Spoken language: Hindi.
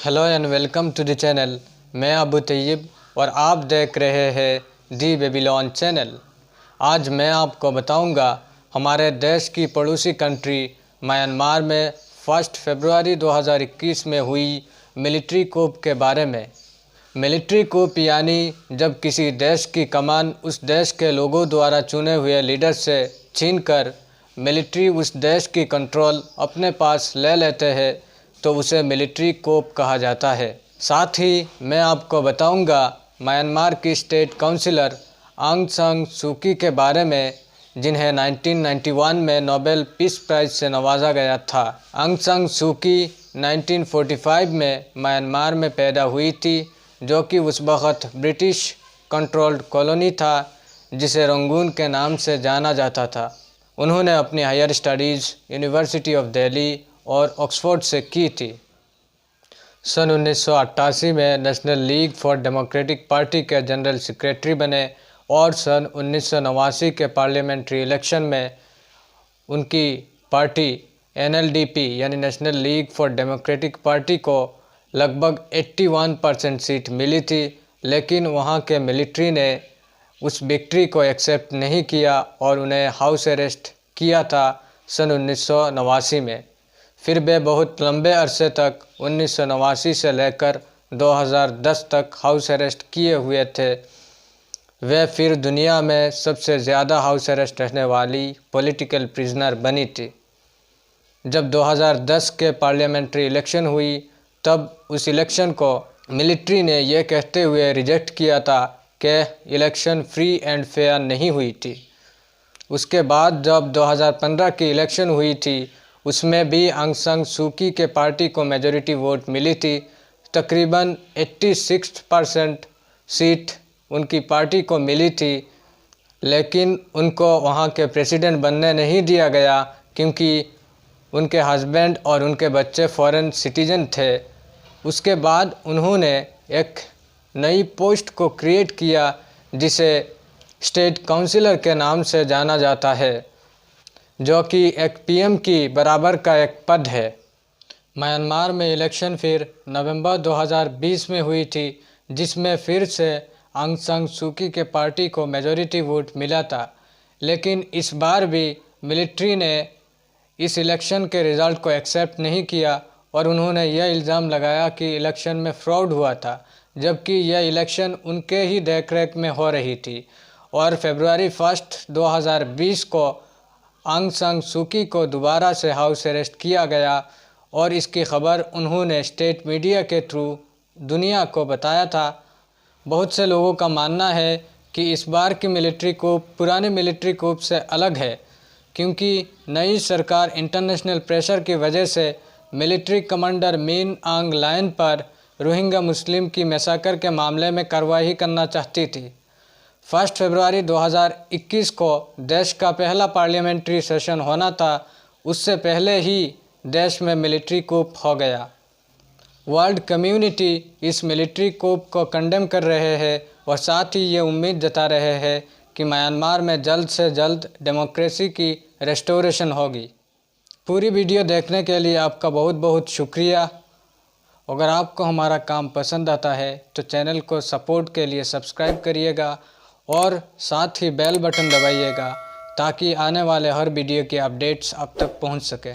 Hello and welcome to the channel. मैं अबू तैयब और आप देख रहे हैं दी बेबीलोन चैनल। आज मैं आपको बताऊंगा हमारे देश की पड़ोसी कंट्री म्यांमार में 1 फरवरी 2021 में हुई मिलिट्री कूप के बारे में। मिलिट्री कूप यानी जब किसी देश की कमान उस देश के लोगों द्वारा चुने हुए लीडर से छीनकर मिलिट्री उस देश की कंट्रोल अपने पास ले लेते हैं तो उसे मिलिट्री कूप कहा जाता है। साथ ही मैं आपको बताऊंगा म्यांमार की स्टेट काउंसिलर आंग सान सू की के बारे में, जिन्हें 1991 में नोबेल पीस प्राइज़ से नवाजा गया था। आंग सान सू की 1945 में म्यांमार में पैदा हुई थी, जो कि उस वक़्त ब्रिटिश कंट्रोल्ड कॉलोनी था जिसे रंगून के नाम से जाना जाता था। उन्होंने अपनी higher studies university of Delhi और ऑक्सफोर्ड से की थी। सन 1988 में national league for democratic party के जनरल सेक्रेटरी बने और सन 1989 के पार्लियामेंट्री इलेक्शन में उनकी पार्टी NLDP यानी national league for democratic party को लगभग 81% सीट मिली थी, लेकिन वहां के मिलिट्री ने उस विक्ट्री को एक्सेप्ट नहीं किया और उन्हें हाउस अरेस्ट किया था सन 1989 में। फिर वे बहुत लंबे अरसे तक 1989 से लेकर 2010 तक हाउस अरेस्ट किए हुए थे। वे फिर दुनिया में सबसे ज़्यादा हाउस अरेस्ट रहने वाली पॉलिटिकल प्रिजनर बनी थी। जब 2010 के पार्लियामेंट्री इलेक्शन हुई तब उस इलेक्शन को मिलिट्री ने यह कहते हुए रिजेक्ट किया था कि इलेक्शन फ्री एंड फेयर नहीं हुई थी। उसके बाद जब 2015 की इलेक्शन हुई थी उसमें भी आंग सान सू की के पार्टी को मेजॉरिटी वोट मिली थी। तकरीबन 86% सीट उनकी पार्टी को मिली थी, लेकिन उनको वहां के प्रेसिडेंट बनने नहीं दिया गया क्योंकि उनके हस्बैंड और उनके बच्चे फॉरेन सिटीजन थे। उसके बाद उन्होंने एक नई पोस्ट को क्रिएट किया जिसे स्टेट काउंसिलर के नाम से जाना जाता है, जो कि एक PM की बराबर का एक पद है। म्यांमार में इलेक्शन फिर नवंबर 2020 में हुई थी, जिसमें फिर से आंग सान सू की के पार्टी को मेजॉरिटी वोट मिला था, लेकिन इस बार भी मिलिट्री ने इस इलेक्शन के रिज़ल्ट को एक्सेप्ट नहीं किया और उन्होंने यह इल्ज़ाम लगाया कि इलेक्शन में फ्रॉड हुआ था, जबकि यह इलेक्शन उनके ही देखरेख में हो रही थी। और फरवरी 1, 2020 को आंग सान सू की को दोबारा से हाउस अरेस्ट किया गया और इसकी खबर उन्होंने स्टेट मीडिया के थ्रू दुनिया को बताया था। बहुत से लोगों का मानना है कि इस बार की मिलिट्री कूप पुराने मिलिट्री कूप से अलग है, क्योंकि नई सरकार इंटरनेशनल प्रेशर की वजह से मिलिट्री कमांडर मिन आंग लायन पर रोहिंग्या मुस्लिम की मैसाकर के मामले में कार्रवाई करना चाहती थी। 1 फरवरी 2021 को देश का पहला पार्लियामेंट्री सेशन होना था, उससे पहले ही देश में मिलिट्री कूप हो गया। वर्ल्ड कम्युनिटी इस मिलिट्री कूप को कंडेम कर रहे हैं और साथ ही ये उम्मीद जता रहे हैं कि म्यांमार में जल्द से जल्द डेमोक्रेसी की रेस्टोरेशन होगी। पूरी वीडियो देखने के लिए आपका बहुत बहुत शुक्रिया। अगर आपको हमारा काम पसंद आता है तो चैनल को सपोर्ट के लिए सब्सक्राइब करिएगा और साथ ही बेल बटन दबाइएगा ताकि आने वाले हर वीडियो की अपडेट्स आप तक पहुंच सके।